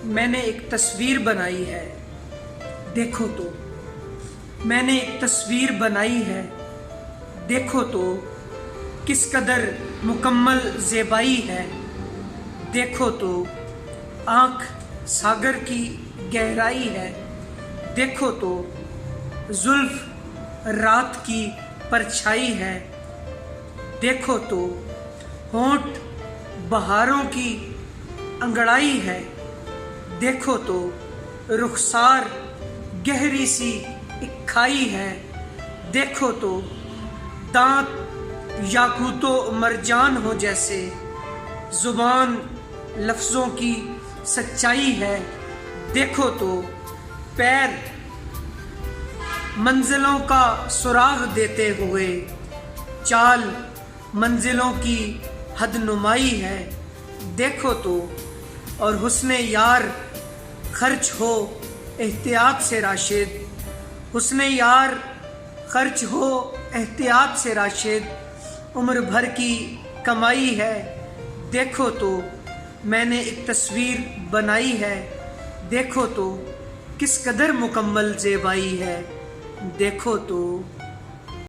मैंने एक तस्वीर बनाई है, देखो तो। मैंने एक तस्वीर बनाई है, देखो तो किस कदर मुकम्मल ज़ेबाई है। देखो तो आँख सागर की गहराई है। देखो तो जुल्फ रात की परछाई है। देखो तो होंठ बहारों की अंगड़ाई है। देखो तो रुखसार गहरी सी एक खाई है। देखो तो दांत याकूतो मरजान हो जैसे, जुबान लफ्ज़ों की सच्चाई है। देखो तो पैर मंजिलों का सुराग देते हुए, चाल मंजिलों की हद नुमाई है। देखो तो और हुस्ने यार खर्च हो एहतियात से राशिद। हुस्ने यार खर्च हो एहतियात से राशिद, उम्र भर की कमाई है। देखो तो मैंने एक तस्वीर बनाई है, देखो तो किस कदर मुकम्मल ज़ेबाई है। देखो तो